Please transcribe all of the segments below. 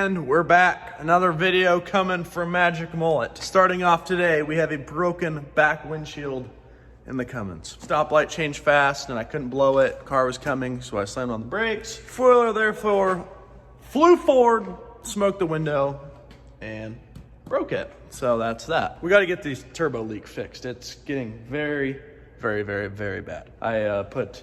And we're back. Another video coming from Magic Mullet. Starting off today, we have a broken back windshield in the Cummins. Stoplight changed fast and I couldn't blow it. Car was coming, so I slammed on the brakes. Spoiler therefore, flew forward, smoked the window, and broke it. So that's that. We gotta get these turbo leak fixed. It's getting very, very, very, very bad. I put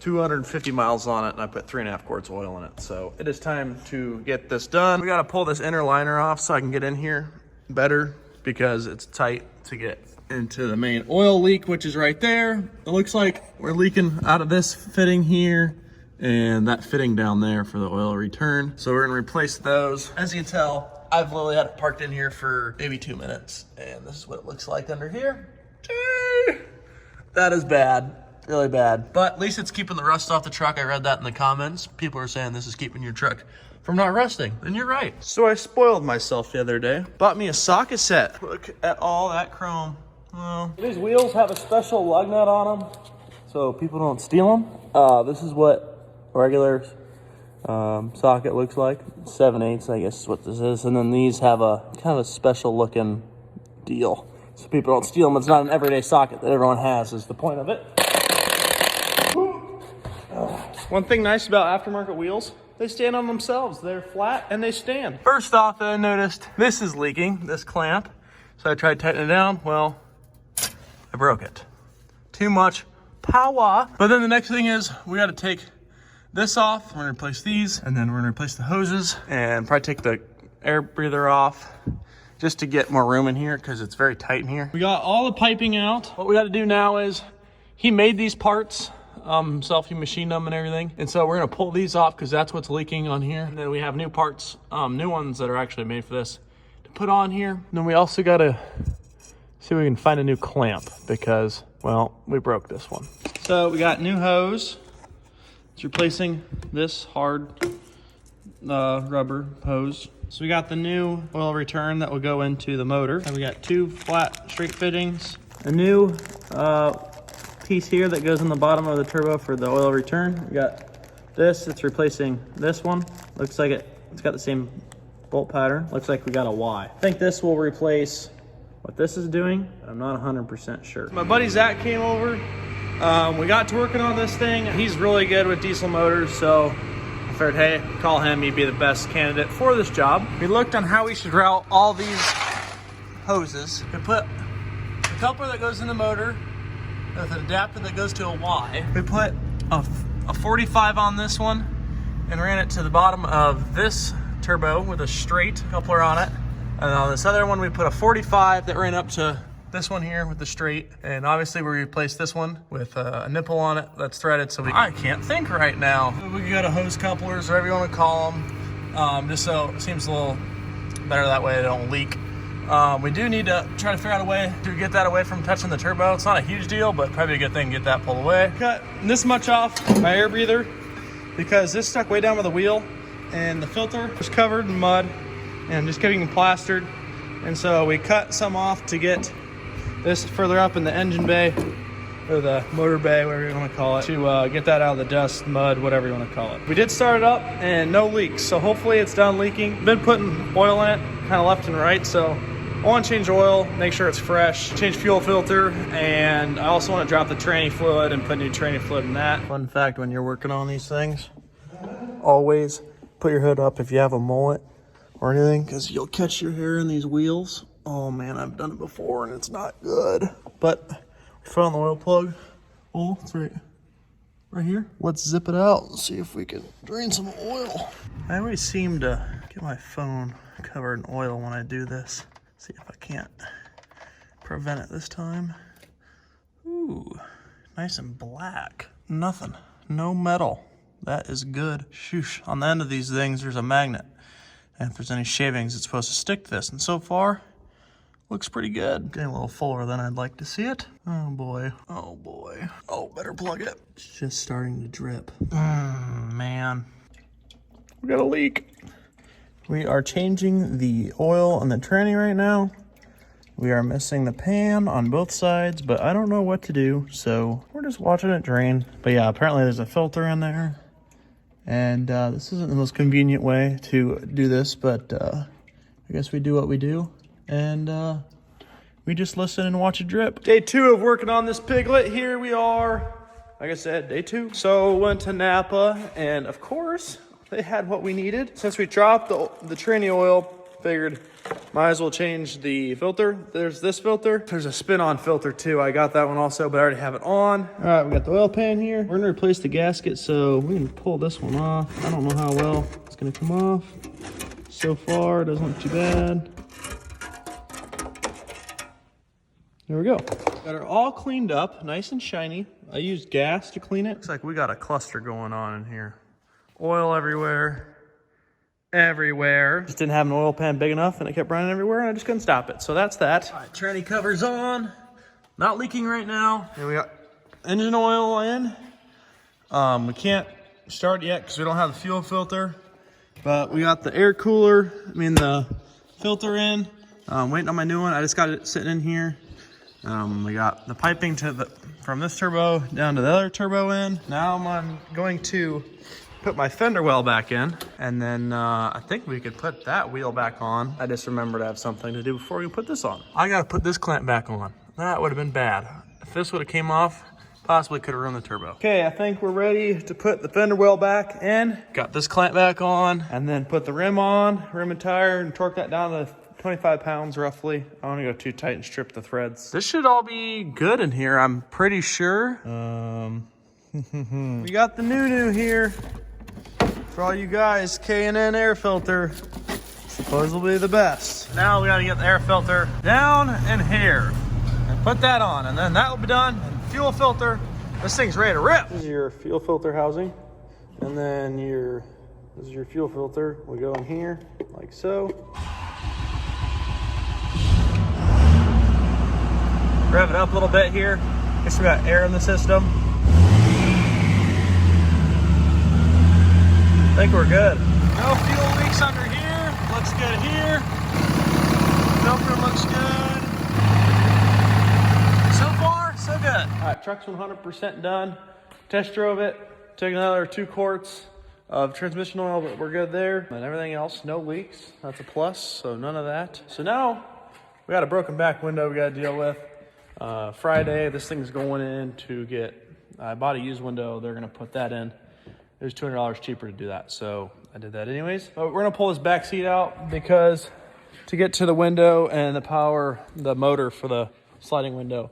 250 miles on it and I put 3.5 quarts of oil in it. So it is time to get this done. We gotta pull this inner liner off so I can get in here better because it's tight to get into the main oil leak, which is right there. It looks like we're leaking out of this fitting here and that fitting down there for the oil return. So we're gonna replace those. As you can tell, I've literally had it parked in here for maybe 2 minutes and this is what it looks like under here. That is bad. Really bad, but at least it's keeping the rust off the truck. I read that in the comments. People are saying this is keeping your truck from not rusting, and you're right. So I spoiled myself the other day. Bought me a socket set. Look at all that chrome. Well, these wheels have a special lug nut on them, so people don't steal them. This is what a regular socket looks like. 7/8, I guess is what this is. And then these have a kind of a special looking deal, so people don't steal them. It's not an everyday socket that everyone has, is the point of it. One thing nice about aftermarket wheels, they stand on themselves. They're flat and they stand. First off, I noticed this is leaking, this clamp. So I tried tightening it down. Well, I broke it. Too much power. But then the next thing is we got to take this off. We're gonna replace these and then we're gonna replace the hoses and probably take the air breather off just to get more room in here because it's very tight in here. We got all the piping out. What we got to do now is he made these parts himself. He machined them and everything. And so we're gonna pull these off because that's what's leaking on here. And then we have new parts, new ones that are actually made for this to put on here. And then we also gotta see if we can find a new clamp because, well, we broke this one. So we got new hose. It's replacing this hard rubber hose. So we got the new oil return that will go into the motor. And we got two flat straight fittings. A new piece here that goes in the bottom of the turbo for the oil return. We got this, it's replacing this one. Looks like it's got the same bolt pattern. Looks like we got a Y. I think this will replace what this is doing. I'm not 100% sure. My buddy Zach came over. We got to working on this thing. He's really good with diesel motors, so I figured, hey, call him. He'd be the best candidate for this job. We looked on how we should route all these hoses. We put a coupler that goes in the motor with an adapter that goes to a Y. We put a 45 on this one and ran it to the bottom of this turbo with a straight coupler on it. And on this other one, we put a 45 that ran up to this one here with the straight. And obviously we replaced this one with a nipple on it that's threaded. So I can't think right now. We got a hose couplers, whatever you want to call them, just so it seems a little better that way they don't leak. We do need to try to figure out a way to get that away from touching the turbo. It's not a huge deal, but probably a good thing to get that pulled away. Cut this much off my air breather because this stuck way down with the wheel and the filter was covered in mud and just getting plastered. And so we cut some off to get this further up in the engine bay or the motor bay, whatever you want to call it, to get that out of the dust, mud, whatever you want to call it. We did start it up and no leaks, so hopefully it's done leaking. Been putting oil in it kind of left and right, so I want to change oil, make sure it's fresh, change fuel filter, and I also want to drop the tranny fluid and put new tranny fluid in that. Fun fact, when you're working on these things, always put your hood up if you have a mullet or anything, because you'll catch your hair in these wheels. Oh man, I've done it before and it's not good. But we found the oil plug. Oh, it's right here. Let's zip it out and see if we can drain some oil. I always seem to get my phone covered in oil when I do this. See if I can't prevent it this time. Ooh, nice and black. Nothing, no metal. That is good. Shoosh, on the end of these things, there's a magnet. And if there's any shavings, it's supposed to stick to this. And so far, looks pretty good. Getting a little fuller than I'd like to see it. Oh boy, oh boy. Oh, better plug it. It's just starting to drip. Man. We got a leak. We are changing the oil on the tranny right now. We are missing the pan on both sides, but I don't know what to do, so we're just watching it drain. But yeah, apparently there's a filter in there, And this isn't the most convenient way to do this, but I guess we do what we do. And we just listen and watch it drip. Day 2 of working on this piglet. Here we are. Like I said, day 2. So went to Napa, and of course, they had what we needed. Since we dropped the tranny oil, figured might as well change the filter. There's this filter. There's a spin-on filter too. I got that one also, but I already have it on. All right, we got the oil pan here. We're gonna replace the gasket, so we can pull this one off. I don't know how well it's gonna come off. So far, it doesn't look too bad. There we go. Got her all cleaned up, nice and shiny. I used gas to clean it. Looks like we got a cluster going on in here. Oil everywhere. Everywhere. Just didn't have an oil pan big enough and it kept running everywhere and I just couldn't stop it. So that's that. All right, tranny cover's on. Not leaking right now. And we got engine oil in. We can't start yet because we don't have the fuel filter. But we got the air cooler, the filter in. Waiting on my new one. I just got it sitting in here. We got the piping from this turbo down to the other turbo in. Now I'm going to put my fender well back in, and then I think we could put that wheel back on. I just remembered I have something to do before we put this on. I gotta put this clamp back on. That would have been bad. If this would have came off, possibly could have ruined the turbo. Okay, I think we're ready to put the fender well back in. Got this clamp back on, and then put the rim on, rim and tire, and torque that down to 25 pounds roughly. I don't want to go too tight and strip the threads. This should all be good in here, I'm pretty sure. We got the new here. For all you guys, K&N air filter, supposedly the best. Now we gotta get the air filter down in here and put that on, and then that will be done. And fuel filter, this thing's ready to rip. This is your fuel filter housing, and then this is your fuel filter. We go in here like so. Rev it up a little bit here. Guess we got air in the system. I think we're good. No fuel leaks under here. Looks good here. Filter looks good. So far, so good. All right, truck's 100% done. Test drove it. Took another 2 quarts of transmission oil, but we're good there. And everything else, no leaks. That's a plus, so none of that. So now we got a broken back window we got to deal with. Friday, this thing's going in to get, I bought a used window. They're going to put that in. It was $200 cheaper to do that, so I did that anyways. But we're gonna pull this back seat out because to get to the window and the motor for the sliding window,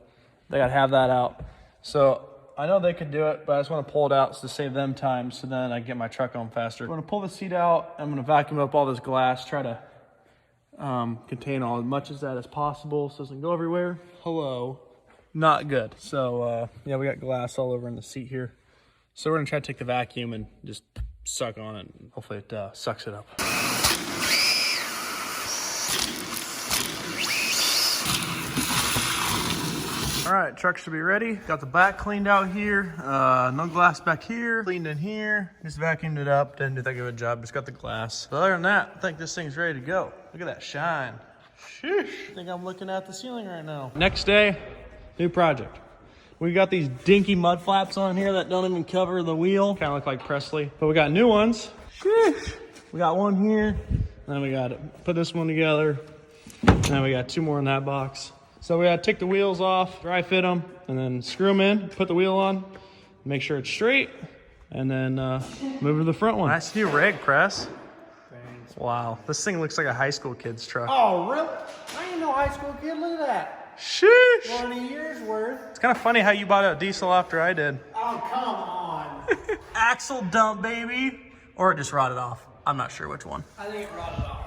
they gotta have that out. So I know they could do it, but I just wanna pull it out to save them time so then I can get my truck home faster. I'm gonna pull the seat out. I'm gonna vacuum up all this glass, try to contain as much of that as possible so it doesn't go everywhere. Hello, not good. So yeah, we got glass all over in the seat here. So we're gonna try to take the vacuum and just suck on it. And hopefully it sucks it up. All right, truck should be ready. Got the back cleaned out here. No glass back here. Cleaned in here. Just vacuumed it up. Didn't do that good of a job. Just got the glass. But other than that, I think this thing's ready to go. Look at that shine. Sheesh. I think I'm looking at the ceiling right now. Next day, new project. We got these dinky mud flaps on here that don't even cover the wheel. Kind of look like Presley, but we got new ones. Sheesh. We got one here, then we got to put this one together, and then we got 2 more in that box. So we got to take the wheels off, dry fit them, and then screw them in, put the wheel on, make sure it's straight, and then move to the front one. Nice new rag press. Thanks. Wow, this thing looks like a high school kid's truck. Oh, really? I ain't no high school kid, look at that. Sheesh. 20 years worth. It's kind of funny how you bought a diesel after I did. Oh, come on. Axle dump, baby. Or it just rotted off. I'm not sure which one. I think it rotted off.